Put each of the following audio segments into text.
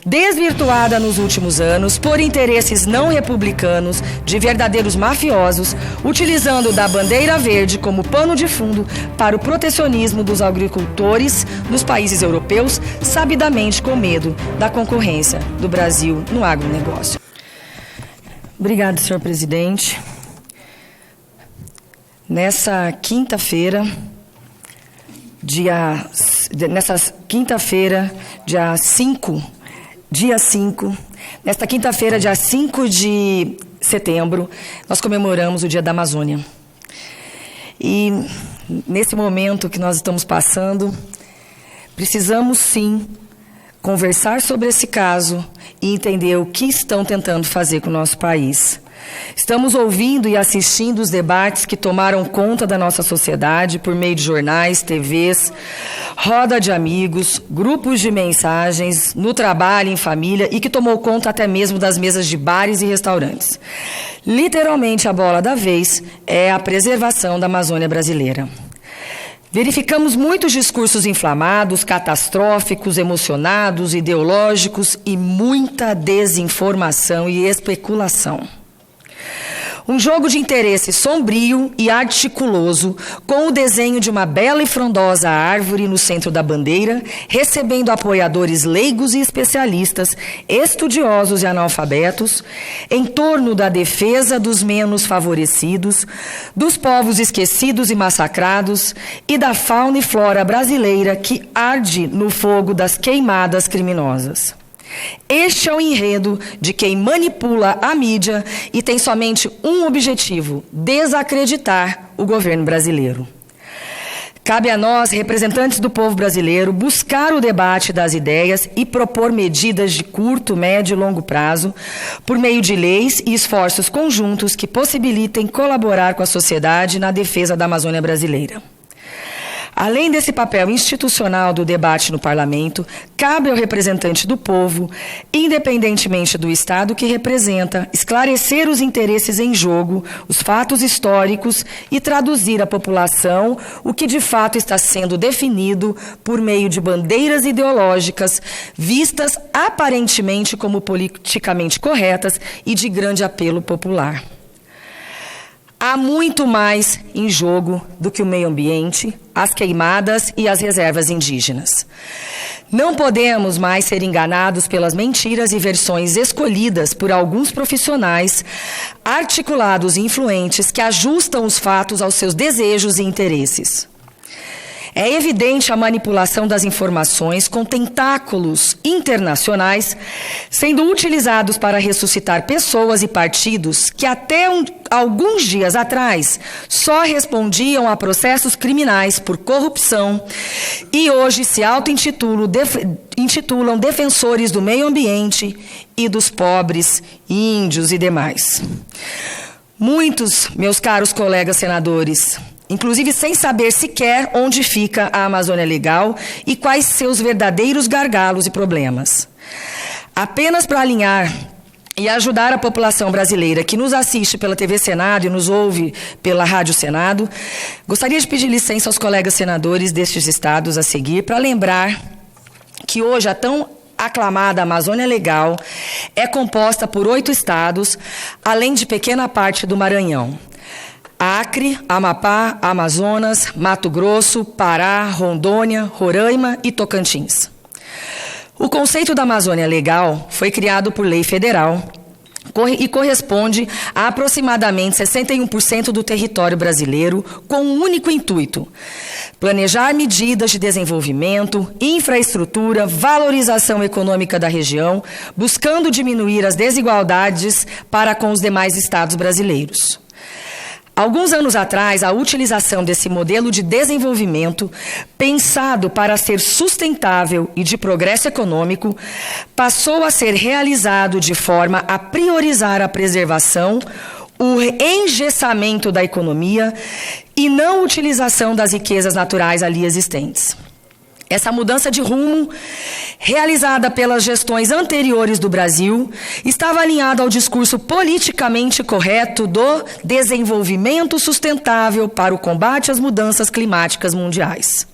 desvirtuada nos últimos anos por interesses não republicanos de verdadeiros mafiosos, utilizando da bandeira verde como pano de fundo para o protecionismo dos agricultores nos países europeus, sabidamente com medo da concorrência do Brasil no agronegócio. Obrigado, senhor presidente. Nessa quinta-feira, dia 5 de setembro, nós comemoramos o Dia da Amazônia. E nesse momento que nós estamos passando, precisamos sim conversar sobre esse caso e entender o que estão tentando fazer com o nosso país. Estamos ouvindo e assistindo os debates que tomaram conta da nossa sociedade por meio de jornais, TVs, roda de amigos, grupos de mensagens, no trabalho, em família e que tomou conta até mesmo das mesas de bares e restaurantes. Literalmente, a bola da vez é a preservação da Amazônia brasileira. Verificamos muitos discursos inflamados, catastróficos, emocionados, ideológicos e muita desinformação e especulação. Um jogo de interesse sombrio e articuloso, com o desenho de uma bela e frondosa árvore no centro da bandeira, recebendo apoiadores leigos e especialistas, estudiosos e analfabetos, em torno da defesa dos menos favorecidos, dos povos esquecidos e massacrados e da fauna e flora brasileira que arde no fogo das queimadas criminosas. Este é o enredo de quem manipula a mídia e tem somente um objetivo: desacreditar o governo brasileiro. Cabe a nós, representantes do povo brasileiro, buscar o debate das ideias e propor medidas de curto, médio e longo prazo, por meio de leis e esforços conjuntos que possibilitem colaborar com a sociedade na defesa da Amazônia brasileira. Além desse papel institucional do debate no parlamento, cabe ao representante do povo, independentemente do Estado que representa, esclarecer os interesses em jogo, os fatos históricos e traduzir à população o que de fato está sendo definido por meio de bandeiras ideológicas vistas aparentemente como politicamente corretas e de grande apelo popular. Há muito mais em jogo do que o meio ambiente, as queimadas e as reservas indígenas. Não podemos mais ser enganados pelas mentiras e versões escolhidas por alguns profissionais, articulados e influentes que ajustam os fatos aos seus desejos e interesses. É evidente a manipulação das informações com tentáculos internacionais sendo utilizados para ressuscitar pessoas e partidos que até alguns dias atrás só respondiam a processos criminais por corrupção e hoje se intitulam defensores do meio ambiente e dos pobres, índios e demais. Muitos, meus caros colegas senadores, inclusive sem saber sequer onde fica a Amazônia Legal e quais seus verdadeiros gargalos e problemas. Apenas para alinhar e ajudar a população brasileira que nos assiste pela TV Senado e nos ouve pela Rádio Senado, gostaria de pedir licença aos colegas senadores destes estados a seguir para lembrar que hoje a tão aclamada Amazônia Legal é composta por 8 estados, além de pequena parte do Maranhão: Acre, Amapá, Amazonas, Mato Grosso, Pará, Rondônia, Roraima e Tocantins. O conceito da Amazônia Legal foi criado por lei federal e corresponde a aproximadamente 61% do território brasileiro, com um único intuito: planejar medidas de desenvolvimento, infraestrutura, valorização econômica da região, buscando diminuir as desigualdades para com os demais estados brasileiros. Alguns anos atrás, a utilização desse modelo de desenvolvimento, pensado para ser sustentável e de progresso econômico, passou a ser realizado de forma a priorizar a preservação, o engessamento da economia e não utilização das riquezas naturais ali existentes. Essa mudança de rumo, realizada pelas gestões anteriores do Brasil, estava alinhada ao discurso politicamente correto do desenvolvimento sustentável para o combate às mudanças climáticas mundiais.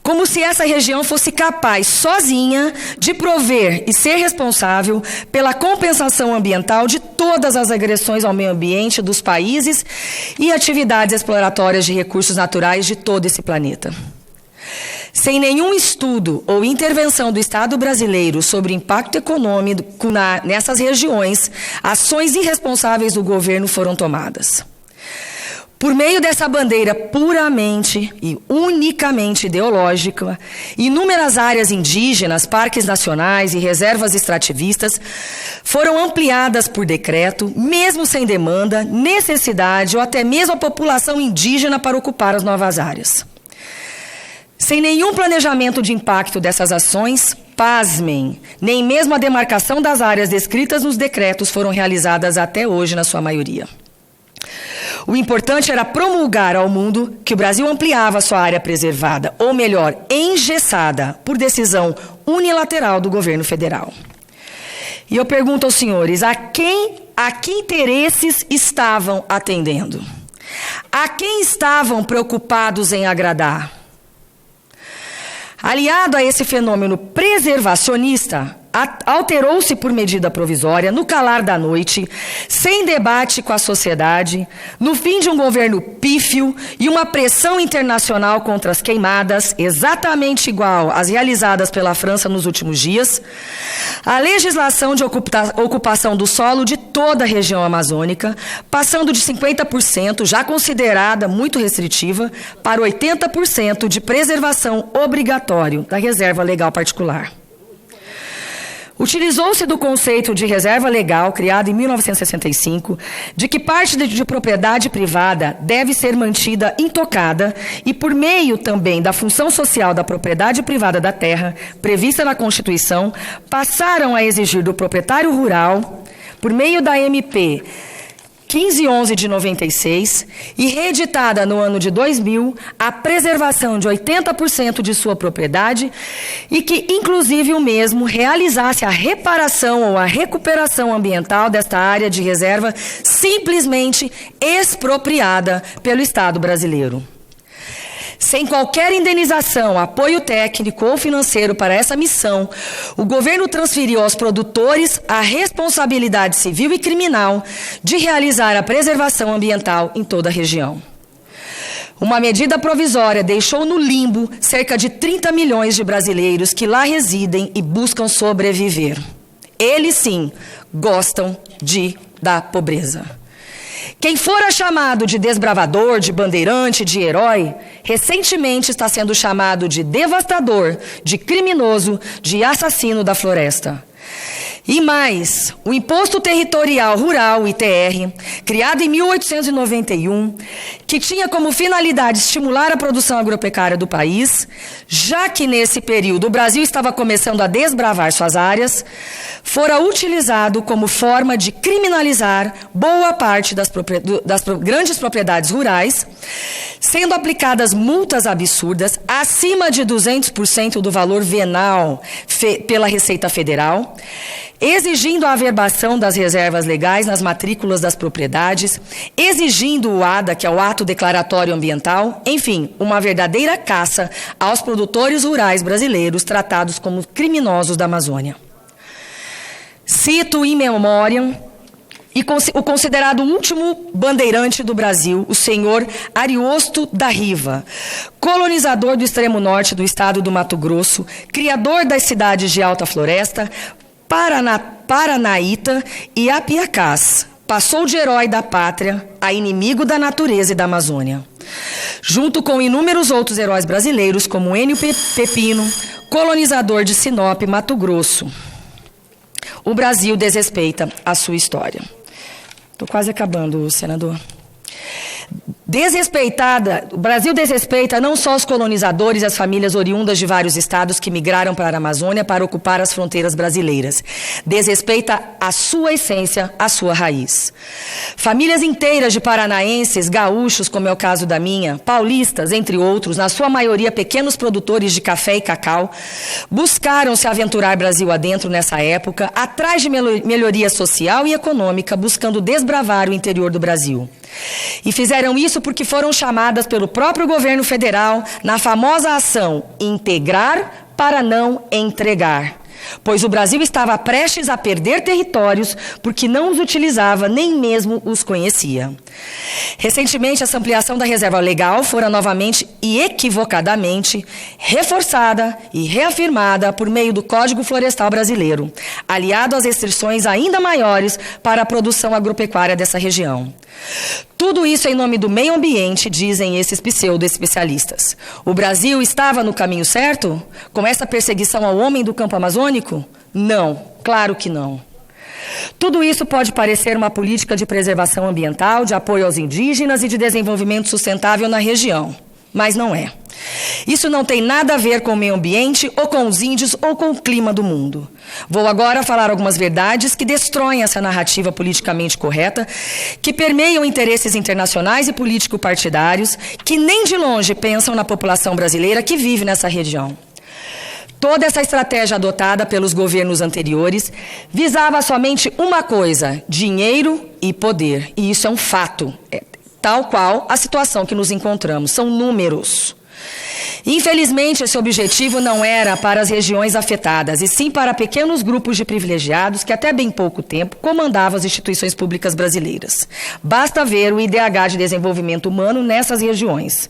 como se essa região fosse capaz, sozinha, de prover e ser responsável pela compensação ambiental de todas as agressões ao meio ambiente dos países e atividades exploratórias de recursos naturais de todo esse planeta. Sem nenhum estudo ou intervenção do Estado brasileiro sobre o impacto econômico nessas regiões, ações irresponsáveis do governo foram tomadas. Por meio dessa bandeira puramente e unicamente ideológica, inúmeras áreas indígenas, parques nacionais e reservas extrativistas foram ampliadas por decreto, mesmo sem demanda, necessidade ou até mesmo a população indígena para ocupar as novas áreas. Sem nenhum planejamento de impacto dessas ações, pasmem, nem mesmo a demarcação das áreas descritas nos decretos foram realizadas até hoje na sua maioria. O importante era promulgar ao mundo que o Brasil ampliava sua área preservada, ou melhor, engessada, por decisão unilateral do governo federal. E eu pergunto aos senhores, a que interesses estavam atendendo? A quem estavam preocupados em agradar? Aliado a esse fenômeno preservacionista, alterou-se por medida provisória, no calar da noite, sem debate com a sociedade, no fim de um governo pífio e uma pressão internacional contra as queimadas, exatamente igual às realizadas pela França nos últimos dias, a legislação de ocupação do solo de toda a região amazônica, passando de 50%, já considerada muito restritiva, para 80% de preservação obrigatório da reserva legal particular. Utilizou-se do conceito de reserva legal, criado em 1965, de que parte de propriedade privada deve ser mantida intocada e por meio também da função social da propriedade privada da terra, prevista na Constituição, passaram a exigir do proprietário rural, por meio da MP 1511 de 96 e reeditada no ano de 2000, a preservação de 80% de sua propriedade e que, inclusive, o mesmo realizasse a reparação ou a recuperação ambiental desta área de reserva simplesmente expropriada pelo Estado brasileiro. Sem qualquer indenização, apoio técnico ou financeiro para essa missão, o governo transferiu aos produtores a responsabilidade civil e criminal de realizar a preservação ambiental em toda a região. Uma medida provisória deixou no limbo cerca de 30 milhões de brasileiros que lá residem e buscam sobreviver. Eles, sim, gostam da pobreza. Quem fora chamado de desbravador, de bandeirante, de herói, recentemente está sendo chamado de devastador, de criminoso, de assassino da floresta. E mais, o Imposto Territorial Rural, ITR, criado em 1891, que tinha como finalidade estimular a produção agropecuária do país, já que nesse período o Brasil estava começando a desbravar suas áreas, fora utilizado como forma de criminalizar boa parte das grandes propriedades rurais, sendo aplicadas multas absurdas, acima de 200% do valor venal pela Receita Federal, exigindo a averbação das reservas legais nas matrículas das propriedades, exigindo o ADA, que é o Ato Declaratório Ambiental, enfim, uma verdadeira caça aos produtores rurais brasileiros tratados como criminosos da Amazônia. Cito in memoriam e o considerado último bandeirante do Brasil, o senhor Ariosto da Riva, colonizador do extremo norte do estado do Mato Grosso, criador das cidades de Alta Floresta, Paranaíta e Apiacás, passou de herói da pátria a inimigo da natureza e da Amazônia. Junto com inúmeros outros heróis brasileiros, como Enio Pepino, colonizador de Sinop, Mato Grosso. O Brasil desrespeita a sua história. Estou quase acabando, senador. O Brasil desrespeita não só os colonizadores e as famílias oriundas de vários estados que migraram para a Amazônia para ocupar as fronteiras brasileiras. Desrespeita a sua essência, a sua raiz. Famílias inteiras de paranaenses, gaúchos, como é o caso da minha, paulistas, entre outros, na sua maioria pequenos produtores de café e cacau, buscaram se aventurar Brasil adentro nessa época, atrás de melhoria social e econômica, buscando desbravar o interior do Brasil. E fizeram isso porque foram chamadas pelo próprio governo federal na famosa ação Integrar para não entregar. Pois o Brasil estava prestes a perder territórios porque não os utilizava, nem mesmo os conhecia. Recentemente, essa ampliação da reserva legal fora novamente e equivocadamente reforçada e reafirmada por meio do Código Florestal Brasileiro, aliado às restrições ainda maiores para a produção agropecuária dessa região. Tudo isso em nome do meio ambiente, dizem esses pseudo-especialistas. O Brasil estava no caminho certo? Com essa perseguição ao homem do campo amazônico? Não, claro que não. Tudo isso pode parecer uma política de preservação ambiental, de apoio aos indígenas e de desenvolvimento sustentável na região, mas não é. Isso não tem nada a ver com o meio ambiente, ou com os índios, ou com o clima do mundo. Vou agora falar algumas verdades que destroem essa narrativa politicamente correta, que permeiam interesses internacionais e político-partidários, que nem de longe pensam na população brasileira que vive nessa região. Toda essa estratégia adotada pelos governos anteriores visava somente uma coisa: dinheiro e poder. E isso é um fato, tal qual a situação que nos encontramos. São números. Infelizmente, esse objetivo não era para as regiões afetadas, e sim para pequenos grupos de privilegiados que até bem pouco tempo comandavam as instituições públicas brasileiras. Basta ver o IDH de desenvolvimento humano nessas regiões.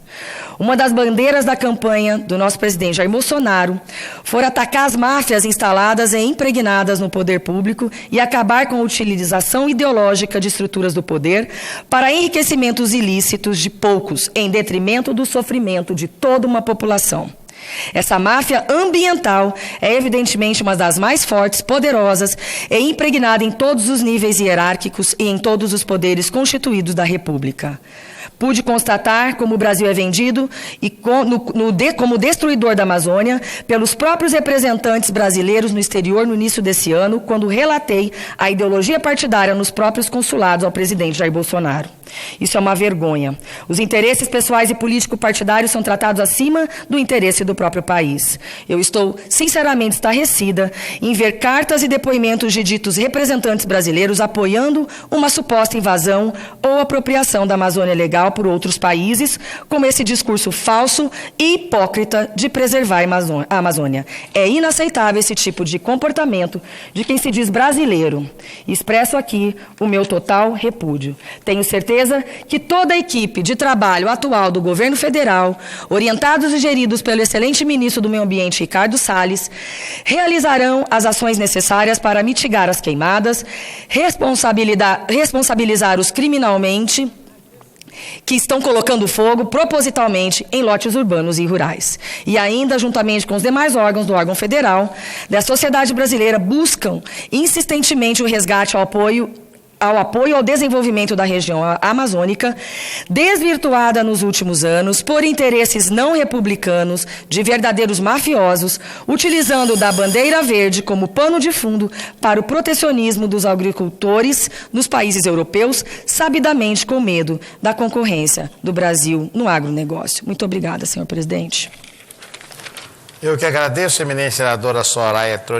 Uma das bandeiras da campanha do nosso presidente Jair Bolsonaro foi atacar as máfias instaladas e impregnadas no poder público e acabar com a utilização ideológica de estruturas do poder para enriquecimentos ilícitos de poucos, em detrimento do sofrimento de toda uma população. Essa máfia ambiental é evidentemente uma das mais fortes, poderosas e impregnada em todos os níveis hierárquicos e em todos os poderes constituídos da República. Pude constatar como o Brasil é vendido e como destruidor da Amazônia pelos próprios representantes brasileiros no exterior no início desse ano, quando relatei a ideologia partidária nos próprios consulados ao presidente Jair Bolsonaro. Isso é uma vergonha. Os interesses pessoais e político-partidários são tratados acima do interesse do próprio país. Eu estou sinceramente estarrecida em ver cartas e depoimentos de ditos representantes brasileiros apoiando uma suposta invasão ou apropriação da Amazônia Legal por outros países, com esse discurso falso e hipócrita de preservar a Amazônia. É inaceitável esse tipo de comportamento de quem se diz brasileiro. Expresso aqui o meu total repúdio. Tenho certeza que toda a equipe de trabalho atual do governo federal, orientados e geridos pelo excelente ministro do Meio Ambiente, Ricardo Salles, realizarão as ações necessárias para mitigar as queimadas, responsabilizar os criminalmente que estão colocando fogo propositalmente em lotes urbanos e rurais. E ainda, juntamente com os demais órgãos do órgão federal, da sociedade brasileira, buscam insistentemente o resgate ao apoio ao desenvolvimento da região amazônica, desvirtuada nos últimos anos por interesses não republicanos de verdadeiros mafiosos, utilizando da bandeira verde como pano de fundo para o protecionismo dos agricultores nos países europeus, sabidamente com medo da concorrência do Brasil no agronegócio. Muito obrigada, senhor presidente. Eu que agradeço, eminente senadora Soraya Tronic.